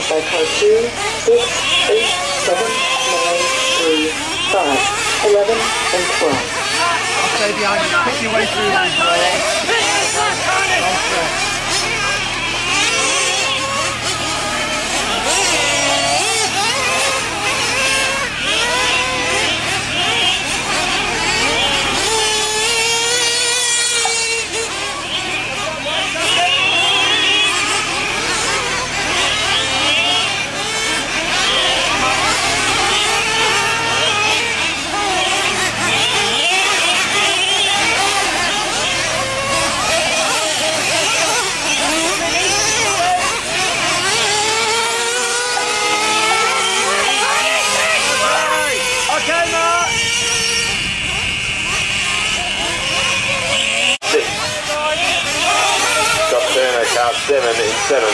followed by car 2, 6, 8, 7, 9, 3, 5, 11, and 12. Stay behind you. Pick your way through that. Car 7 in 7.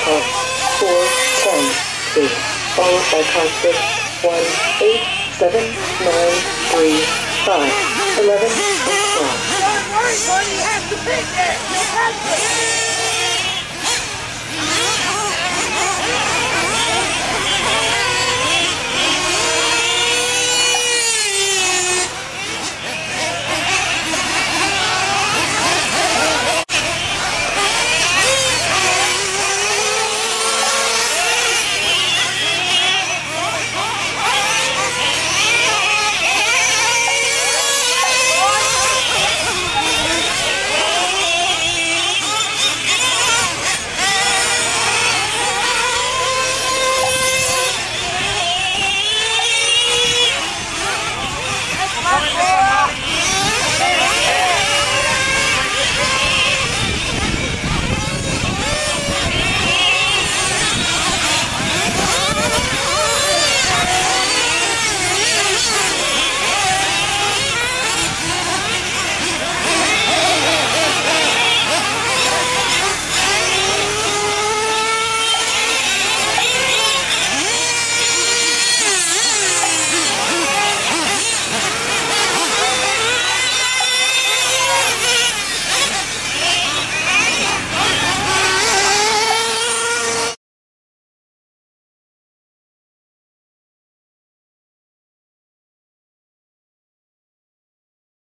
Car 4, 10, 8, followed by car 6, 1, 8, 7, 9, 3, 5, 11, and 12. Don't worry, buddy, you have to pick it! You have to!